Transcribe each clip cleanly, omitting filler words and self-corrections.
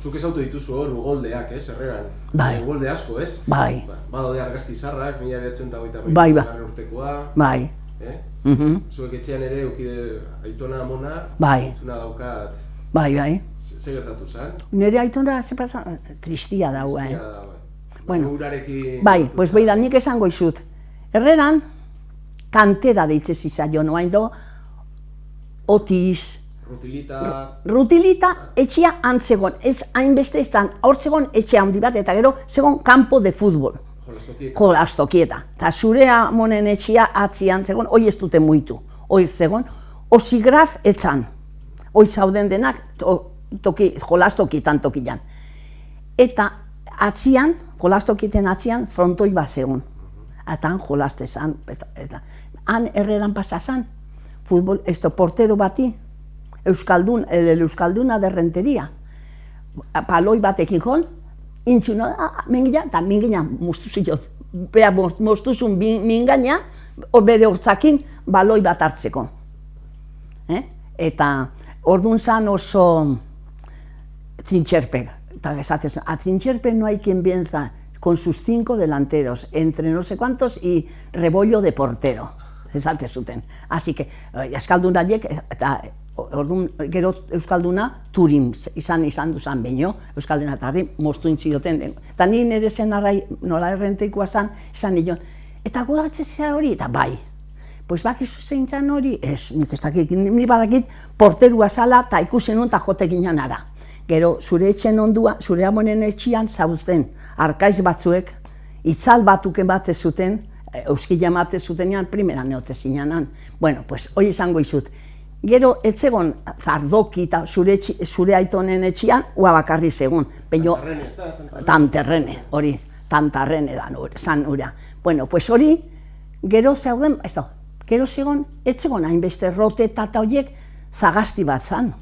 Zuk ez auto dituzu hor ugoldeak, herreran. Bai. Ugolde asko, ez? Bai. Badaude argazki zarrak, 1928 Bai. urtekoa. Bai. Zuek etxean ere eukide aitona amona, zuna daukat. Bai. Zer gertatu zen? Nire aitona, ze pasa, tristia dago, Bueno, bai, pues beida, nik esango izut. Herreran, kantera deitzez izaion, oain do, Otiz, Rutilita etxea antzegon, ez hainbeste izan, hor zegon etxea handi bat, eta gero zegon campo de futbol. Jolastokieta. Eta zure amonen etxea atzian zegon, hoi ez dute muitu. Hoi zegon, osigraf etzan. Hoi zauden denak, jolastokietan tokian. Eta atzian, jolastokietan atzian, frontoi bat zegon. Eta han jolaste zan, han herreran pasazan, futbol, portero bati, Euskalduna de Renteria. Paloi batekin jol, intxuno, mingina, eta mingina moztuzio. Bea moztuzun mingaina, bere hortzakin baloi bat hartzeko. Eta orduan zan oso trintxerpe. Eta esatez, a trintxerpe no hay quien venza con sus 5 delanteros, entre no sé cuántos y rebollo de portero. Esate zuten. Así que, Euskalduna diek, eta orduan, gero Euskalduna Turin izan duzan baino, Euskalduna tarri moztu intzioten. Eta ni nire zenarrai nola errenteikoa izan nion. Eta gogatzea hori, eta bai. Pues bakizu zein zan hori, ez, nik ez dakit, ni badakit porterua zala eta ikusen hon eta jotekinan ara. Gero, zure etxen ondua, zure amonen etxian zauzen, arkaiz batzuek, itzal batuken bat zuten, euskila emate zutenean, primera neote zinean. Bueno, pues, hori izango izut. Gero, etzegon zardoki eta zure aitonen etxian, ua bakarri zegoen. Tantarrene, ez da? Tantarrene, hori, tantarrene da, zan ura. Bueno, pues hori, gero zeuden, ez da, gero zegoen, etzegon hainbeste roteta eta horiek zagazti bat zan.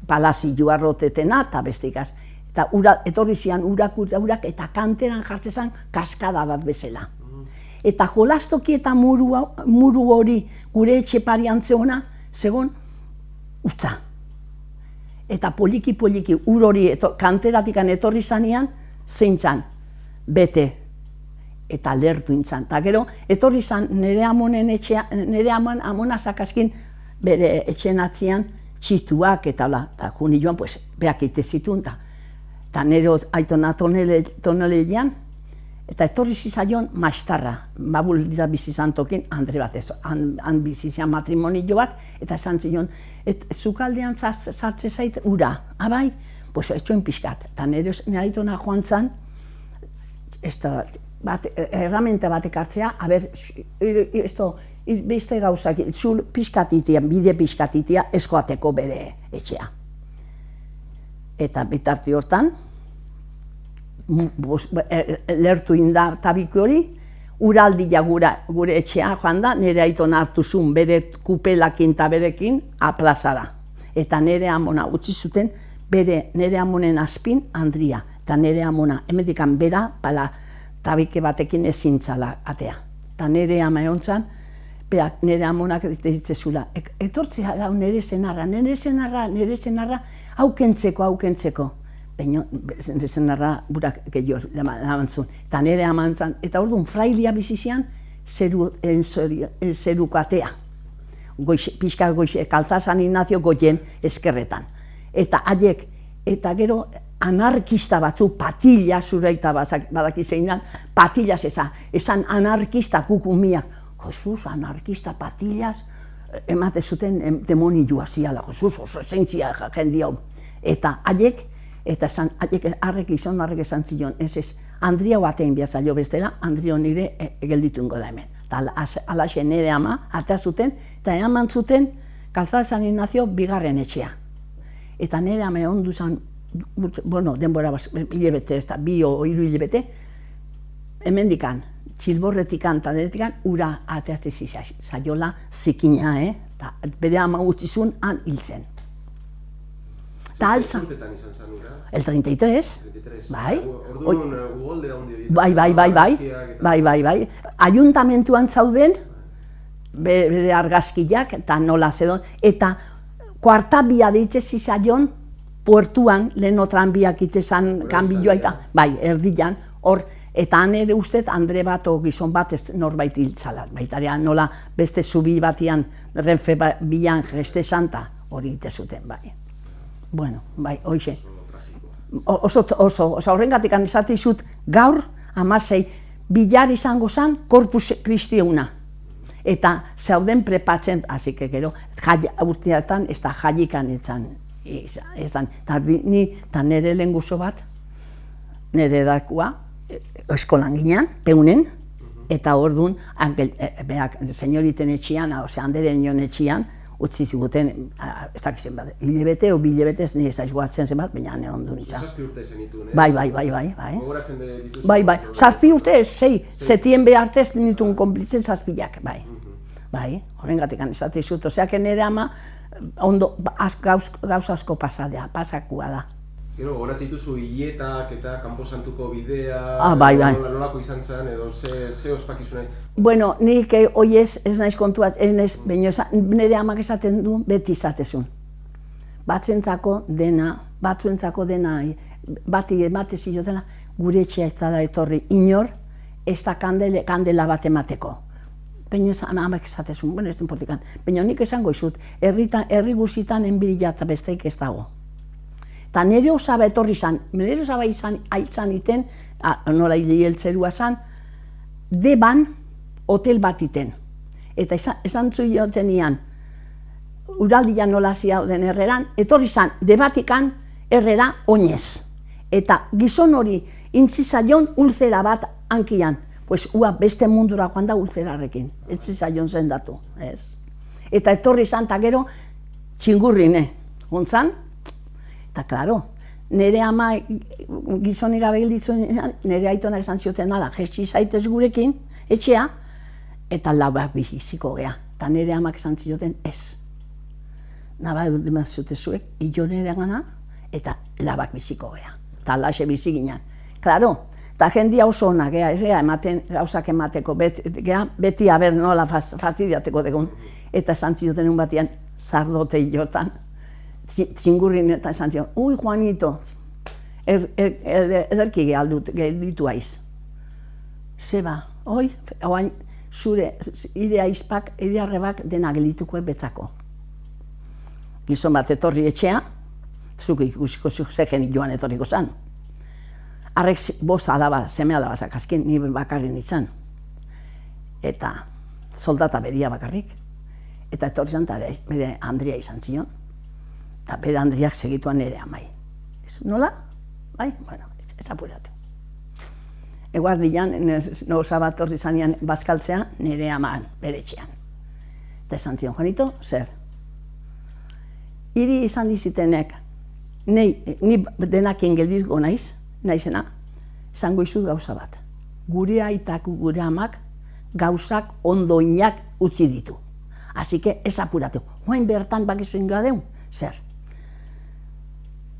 Palazioa rotetena eta bestikaz. Eta etorri zian urak, eta kanteran jartzezan kaskada bat bezala. Eta jolastoki eta muru hori gure etxe parian zegoena, zegoen utza. Eta poliki ur hori kanteratikan etorri zanean, zein zan, bete eta lertu intzan. Eta gero, etorri zan nire amonen etxea, nire amona zakaskin bere etxen atzian txituak eta hola. Eta juni joan, pues, beak ite zituen. Eta nire aitona tonelean, eta etorri zizaion maistarra, babul da bizizan tokin, Andre bat ez, han bizizan matrimonio bat, eta esan zion, zukaldean sartze zait ura, abai, pues etxoin pixkat, eta nire aitona joan zan, herramienta batek hartzea, aber, beste gauzak, zul pixkatitia, bide pixkatitia, eskoateko bere etxea. Eta bitarti hortan, lertu inda tabiko hori, uraldia gure etxea joan da, nire aitona hartu zuen bere kupelakin eta berekin plazara. Eta nire amona utzi zuten, nire amonen azpin Andria. Eta nire amona, emetikan bera, tabike batekin ezin zala atea. Eta nire ama egon zan, nire amonak ditzezula, etortzea lau nire zenarra, haukentzeko. Baina, zenarra burak gehiago lamantzun. Eta nire amantzan, eta orduan frailia bizizian zeruko atea. Pixka goixe, Kaltazan Ignacio goien eskerretan. Eta haiek, eta gero anarkista batzu, patilla zureita badaki zeinan, patillas esan anarkista kukumiak. Jesus, anarkista patillas, emate zuten demonioa ziala, Jesus, oso esentzia jendia. Eta haiek, eta harrek esan zion, ez, Andria batein biazailo bestela, Andrio nire geldituingo da hemen. Eta alaxe nire ama, atea zuten, eta eman zuten Kaltazan Ignacio bigarren etxea. Eta nire ama egon duzan, bueno, denbora hilebete, ez da, 2 o 3 hilebete, hemen dikan, txilborretikan eta deretikan, ura ateatezi zaiola zikina, eta bere ama utzizun han hiltzen. Zurtetan izan zen ura? El 33, bai. Orduan ugolde handi Bai. Ayuntamentuan zauden, bere argazkiak, eta nola zedon, eta kuartabia deitzez izaion, puertuan, leheno tranbiak itezan kanbilloa eta, bai, erdian, hor, eta han ere ustez, Andre bat o gizon bat ez norbait hiltzala, baita nola beste zubi batian, Renfe bilan geste santa, hori ite zuten, bai. Bueno, bai, hoize. Oso, horrengatik esate izut, gaur, 16, bilar izango zen Corpus Christi eguna. Eta zauden prepatzen, hasi gero, urteetan ez da jaikan izan. Eta nire lehen guzo bat, nire edakua, eskolan ginean, peunen, eta hor duen, senyoriten etxian, handeren nion etxian, utzi ziguten, ez dakizen bat, hilebete o bilebete ez nire zaizuatzen zen bat, baina nire ondun izan. 7 urte zen dituen, Bai. Gogoratzen dituzu? Bai, 7 urte ez, 6, setiembre arte ez dituen konplitzen 7ak, bai. Bai, horrengatik esate izut, oseak nire ama, ondo, gauza asko pasakua da. Gero, gogoratzen dituzu hiletak eta kanposantuko bidea, bai. nolako izan zen, edo ze ospakizunai? Bueno, nik oiez ez naiz kontuaz, nire amak esaten du beti izatezun. Batzuentzako dena, bati ematezi jotena, gure etxea ez dela etorri inor, ez da kandela bat emateko. Baina amak esatezun, bueno, ez den portikan. Baina nik esango izut, herri guzitan enbirila eta besteik ez dago. Eta nire osaba etorri izan, nire osaba izan iten, nola hieltzerua zan, Deban hotel bat iten. Eta esan zuioten ian, uraldian nola ziauden erreran, etorri izan, Debatikan errera oinez. Eta gizon hori intzizaion ulzera bat hankian. Pues ua beste mundura joan da ulzerarrekin, ez zizaion zendatu, ez. Eta etorri izan, eta gero, txingurrine, gontzan. Eta, klaro, nire ama gizonik gabe gilditzen, nire aitonak esan zioten nada, jetxi zaitez gurekin, etxea, eta labak biziko gea. Eta nire amak esan zioten ez. Naba dut zute zuek, ilo nire gana, eta labak biziko gea. Eta laxe bizi ginen. Klaro, eta jendia oso ona gea, ez gea ematen, gauzak emateko, beti haber nola fastidiateko degun. Eta esan zioten un batian, zardote hilotan. Txingurrin eta esan zion, ui Juanito, ederki gelditu aiz. Zeba, oain zure ire aizpak, ire arrebak dena geldituko betzako. Gizon bat etorri etxea, zuk ikusiko zegen joan etorriko zan. Arrek bost alaba, seme alabazak azken, ni bakarrin izan. Eta soldata beria bakarrik. Eta etorri zan, bere Andrea izan zion. Eta bere Andriak segituan nire amai. Nola? Bai? Bueno, ez apuratu. Eguardian, noza bat horri zanean bazkaltzea, nire amaan, bere etxean. Eta esan zion, Juanito, zer? Hiri izan dizitenek, ni denakien geldiko naizena, esango izut gauza bat. Gure aitak, gure amak, gauzak ondoinak utzi ditu. Así que ez apuratu. Hoain bertan bakizu ingadeu, zer?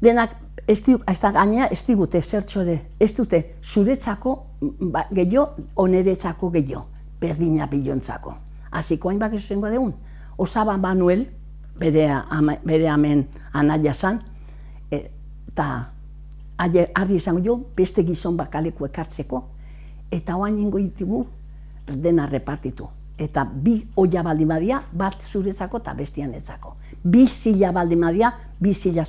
Denak, gainera ez digute zertxore, ez dute zuretzako gehiago, oneretzako gehiago, berdina bilontzako. Hasiko hain bakizu zengo deun, Osaba Manuel, bere amen anaia zan, eta argi izango jo, beste gizon bakaleko ekartzeko, eta oain ingo ditugu dena repartitu. Eta bi oia baldin badia, bat zuretzako eta bestian etzako. Bi zila baldin badia, bi zila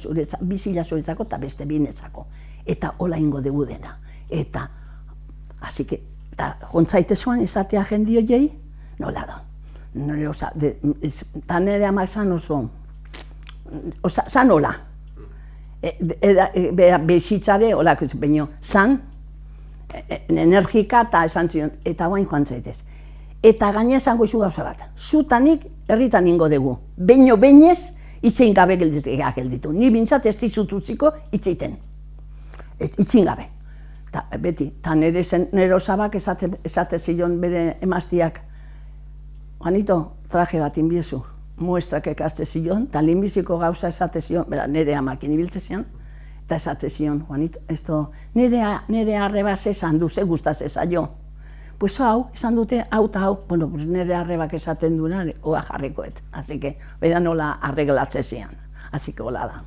zuretzako eta beste binetzako. Eta hola ingo dugu dena. Eta, hasi que, eta jontzaite zuen esatea jendio jei, nola da. Eta nire amak zan oso, zan hola. Bezitzare, hola, baino, zan, energika eta esan zion, eta guain joan zaitez. Eta gaina esango izu gauza bat, zutanik herritan ingo dugu. Beino beinez, itzein gabe gelditu. Ni bintzat ez dizut utziko itzeiten. Itzein gabe. Ta beti, eta nire osabak esate zion bere emaztiak, Juanito, traje bat inbiezu. Muestrak ekaste zion, eta lehenbiziko gauza esate zion, nire amakin ibiltze zion, eta esate zion, Juanito, nire arreba esan du, ze gustaz esaio. Pues hau, esan dute, hau eta hau, bueno, nire arrebak esaten duena, oa jarrikoet. Así que, beda nola arreglatze zian. Así que, hola da.